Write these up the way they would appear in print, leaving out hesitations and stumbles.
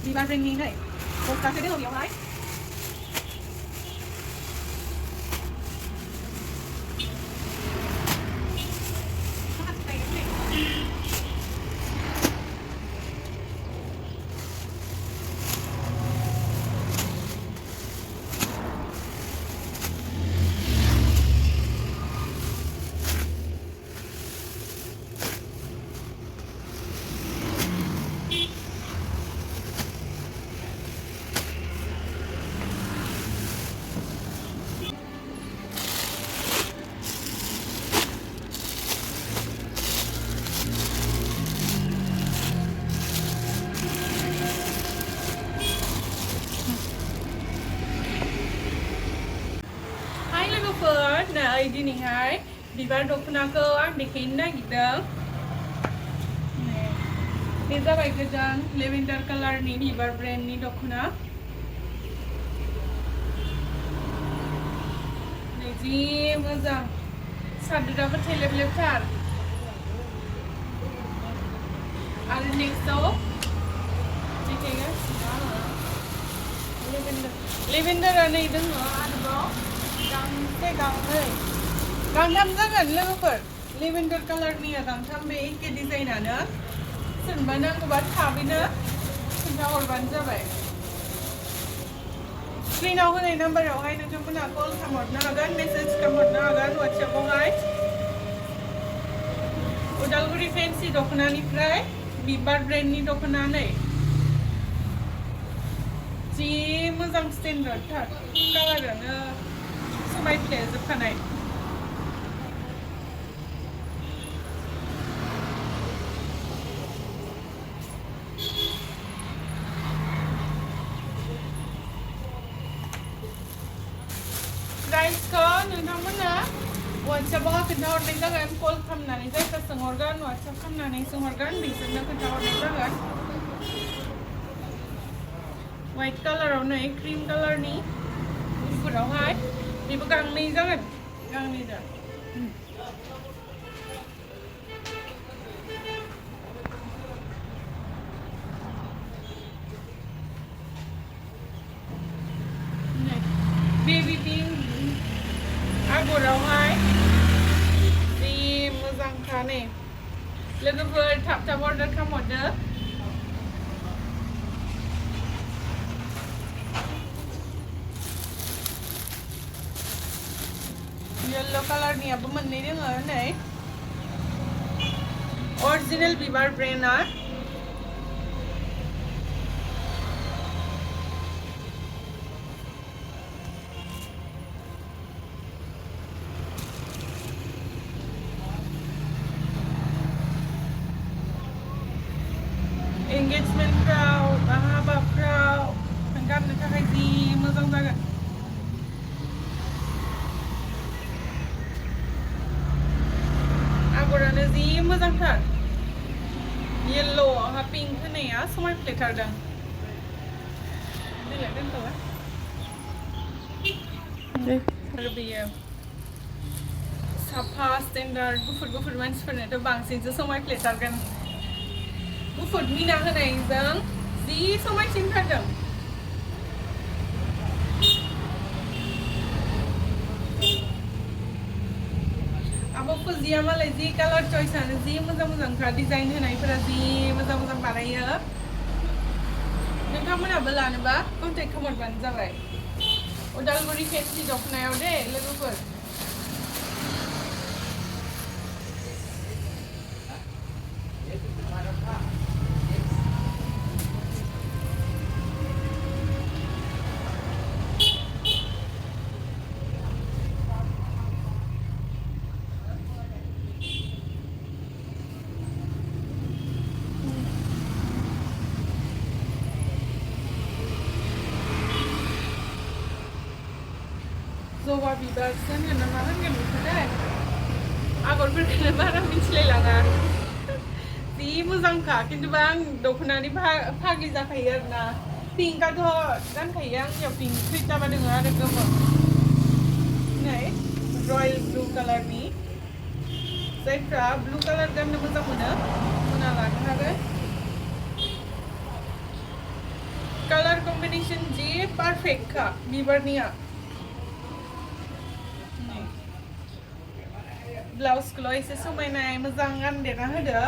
bibar brandनि नै गस्लासो दङ बेयावहाय नै दिनैहाय बिबार दख'नाखौ आं देखायनो नागिरदों बे जाबाय गोजान लेभेन्डार कालारनि बिबार ब्रेन्डनि दख'ना नै जि मोजां सादोराबो थेलेबलेबथार आरो नेक्स्टआव लेभेन्डारा नै दङ आरोबाव गांसे गांनै गांथाम जागोन लोगोफोर लेभेन्डार कालारनिया गांथाम बे एखे डिजाइनानो सोरनोबा नांगौबा थाबैनो खोन्थाहरबानो जाबाय स्क्रिनाव होनाय नाम्बारावहाय नोंथांमोनहा कल खालामहरनो हागोन मेसेज खालामहरनो हागोन वाट्सएपआवहाय उदालगुरि फेन्सि दख'नानिफ्राय बिबार ब्रेन्डनि दख'ना नै जि मोजां स्टेन्डार्डथार कालारानो समायफ्लेजोबखानाय प्राइसखौ नोंथांमोना वाट्सएपआव खोन्थाहरनाय जागोन कल खालामनानै जायखौ सोंहरगोन वाट्सएप खालामनानै सोंहरगोन बिसोरनो खोन्थाहरनाय जागोन व्हाइट कालाराव नै क्रिम कालारनि गुफुरावहाय बेबो गांनै जागोन गांनै दा बेबी पिंक आगरावहाय जि मोजांखा नै लोगोफोर थाब थाब अर्डार खालामहरदो येल्लो कालारनियाबो मोननै दङ नै अरिजिनेल बिबार ब्रेन्डआ एंगेजमेन्टफ्राव बा हाबाफ्राव गाननो थाखाय जि मोजां जागोन आगरानो जि मोजांथार येल्ल'आवहा पिंक होनाया समायफ्लेथारदों बिलाइ दोनथ'बाय आरो बेयो साफा स्टेन्डार्ड गुफुर गुफुर मानसिफोरनोथ' बांसिनसो समायफ्लेथारगोन गुफुर मिना होनायजों जि समायसिनथारदों आब' फुजिया मालाय जि कालार चइसआनो जि मोजां मोजांखा डिजाइन होनायफोरा जि मोजां मोजां बानायो नोंथांमोनाबो लानोबा कन्टेक्ट खालामहरबानो जाबाय उदालगुरि फेन्सि दख'नायाव दे लोगोफोर जबा बिबारसो होनो मा होनगोन बेखौथाय आगरफोरखौनो बारा मिथिलायलाङा जि मोजांखा खिन्थुबा आं दख'नानि फाग्लि जाखायो आरोना पिंकआथ' गानखायो आंनियाव पिंक खैथाबा दङ आरो गोमो नै रयेल ब्लु कालारनि जायफ्रा ब्लु कालार गाननो मोजां मोनो उना लानो हागोन कम्बिनेशन जी पारफेक्ट का बिबारनिया ब्लाउसखौल' एसे समायनाय मोजां गानदेरना होदो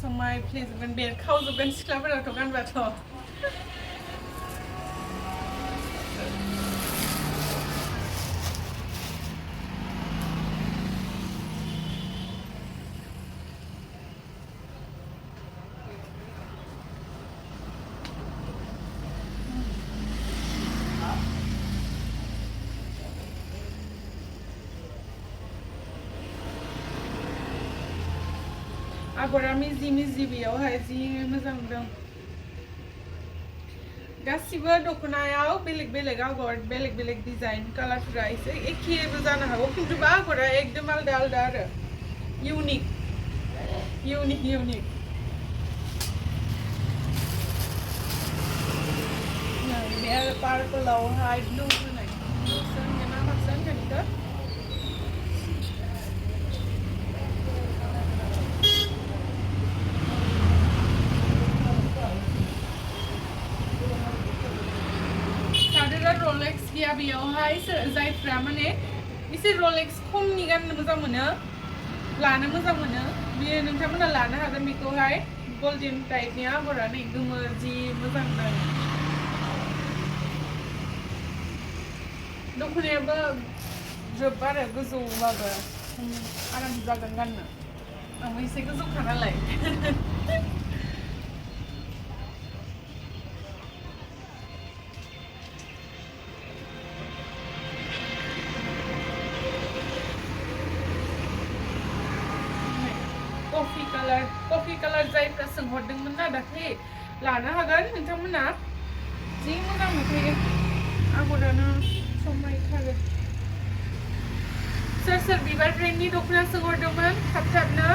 समायफ्लेजोबगोन बेरखावजोबगोन सिख्लाफोराथ' गानबाथ' आगरा मिजि मिजि बेयावहाय जि मोजां नुदों गासिबो दख'नायाव बेलेग बेलेग आगर बेलेग बेलेग डिजाइन कालारफोरा एसे एखेबो जानो हागौ खिन्थु आगरा एकदम आलदा आलदा आरो इउनिक इउनिक इउनिक बे आरो पार्पलावहाय ब्लु होनाय ब्लुसो होनगोन ना मासो होनगोन बेखौ रोलेक्स गैया बेयावहाय जायफ्रा माने एसे रोलेक्स खमनि गाननो मोजां मोनो लानो मोजां मोनो बियो नोंथांमोना लानो हागोन बेखौहाय गल्डेन टाइपनि आगरा नै गोमो जि मोजां नुदों दख'नायाबो जोब आरो गोजौबाबो आराम जागोन गाननो आंबो एसे गोजौखा नालाय कफि कालार जायफ्रा सोंहरदोंमोन ना दाख्लि लानो हागोन नोंथांमोना जि मोजां नुखायो आगरानो समायथारो सोर सोर बिबार ब्रेन्डनि दख'ना सोंहरदोंमोन थाब थाबनो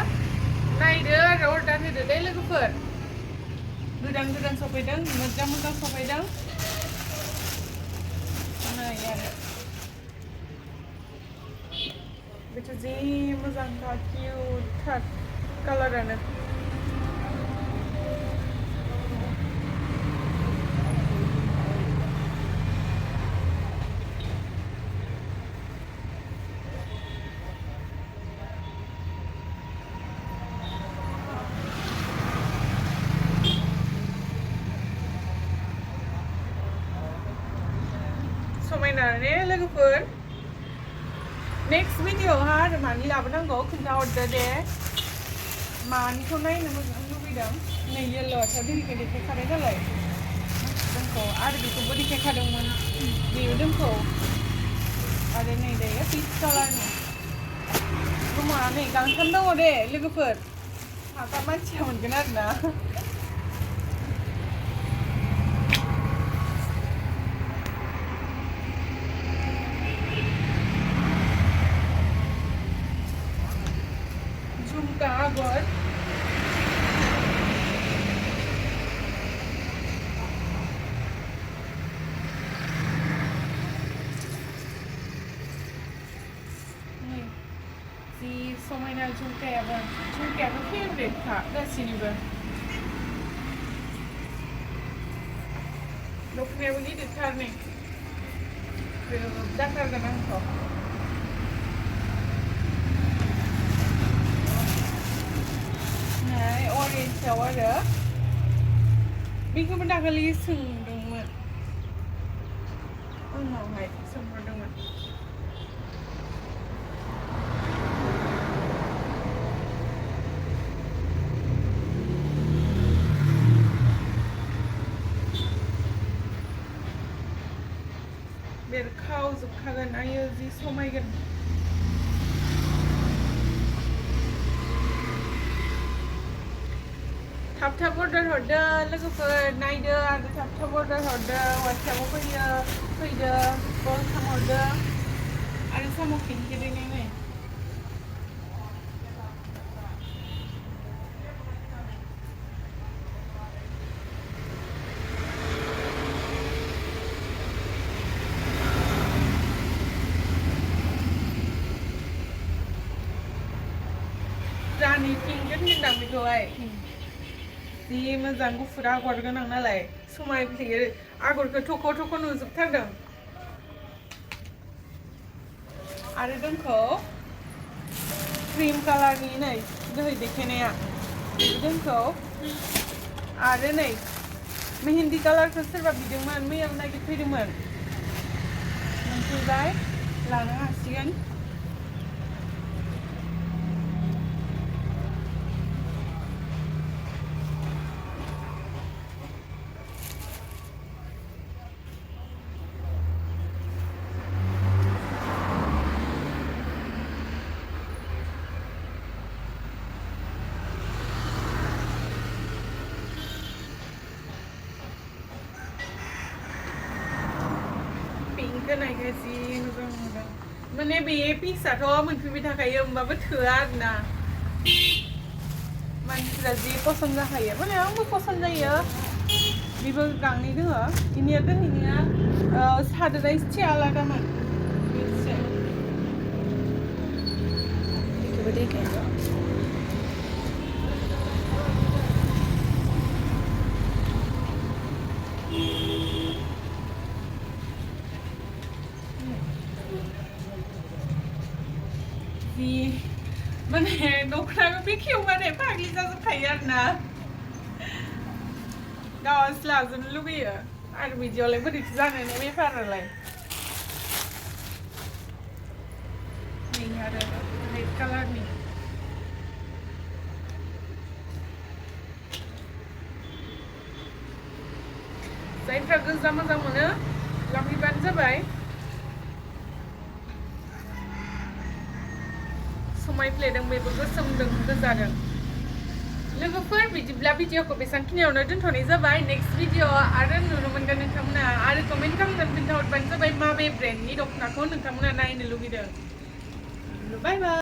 नायदो आरो अर्डार होदो दे लोगोफोर गोदान गोदान सफैदों मोजां मोजां सफैदों नाय आरो बेथ' जि मोजांखा किउटथार कालारानो समायना ने लोगोफोर नेक्स्ट भिडिअ'हा आरो मानि लाबोनांगौ खोन्थाहरदो दे मानिखौ नायनो मोजां लुबैदों नै येल्ल'आथ' दिनैखौ देखायखानाय नालाय जोंखौ आरो बेखौबो देखायखादोंमोन बेयो जोंखौ आरो नै दायो पिच कालारनि रुमा नै गांथाम दङ दे लोगोफोर माबा मानसिया मोनगोन आरो ना झुमका आगर जि समायना झुमकायाबो फेभरेटखा गासिनिबो दख'नायाबो गिदिरथार नै जाथारगोन आंथ' अरेन्जआव आरो बेखौबो दाखालि सोंदोंमोन आंनावहाय सोंहरदोंमोन बेरखावजोबखागोन आयो जि समायगोन थाब थाब अर्डार हरदो लोगोफोर नायदो आरो थाब थाब अर्डार हरदो वाट्सएपआव फैदो कल खालामहरदो आरो साम' खिन्थिदो रानि पिंक होनदां बेखौहाय जि मोजां गुफुर आगर गोनां नालाय समायफ्लेयो आगरखौ थख' नुजोबथारदों आरो जोंखौ क्रिम कालारनि नै दहाय देखायनाया जोंखौ आरो नै मेहेन्दी कालारखौ सोरबा बिदोंमोन मैयाबो नागिरफैदोंमोन मोनफैबाय लानो हासिगोन नायखाय जि मोजां माने बे पिसाथ' मोनफैबाय थाखायो होमबाबो थोआ आरोना मानसिफ्रा जि पसन्द जाखायो माने आंबो पसन्द जायो बेबो गांनै दङ इनिया दोनैनिया सादोरा एसे आलादामोन बेखौबो देखायनो माने दख'नाखौ बेखेवबाथाय फाग्लि जाजोबखायो आरोना गावासो लाजोबनो लुगैयो आरो बिदियावलाय बोरैथो जानो बेफारालाय नै आरो रेड कालारनि जायफ्रा गोजा मोजां मोनो लांफैबानो जाबाय समायफ्लेदों बेबो गोसोमदों गोजादों लोगोफोर बिदिब्ला भिडिअखौ बेसांखिनियावनो दोनथ'नाय जाबाय नेक्स्ट भिडिअ आरो नुनो मोनगोन नोंथांमोना आरो कमेन्ट खालामनानै खोन्थाहरबानो जाबाय माबे ब्रेन्डनि दख'नाखौ नोंथांमोना नायनो लुगैदों बाय बाय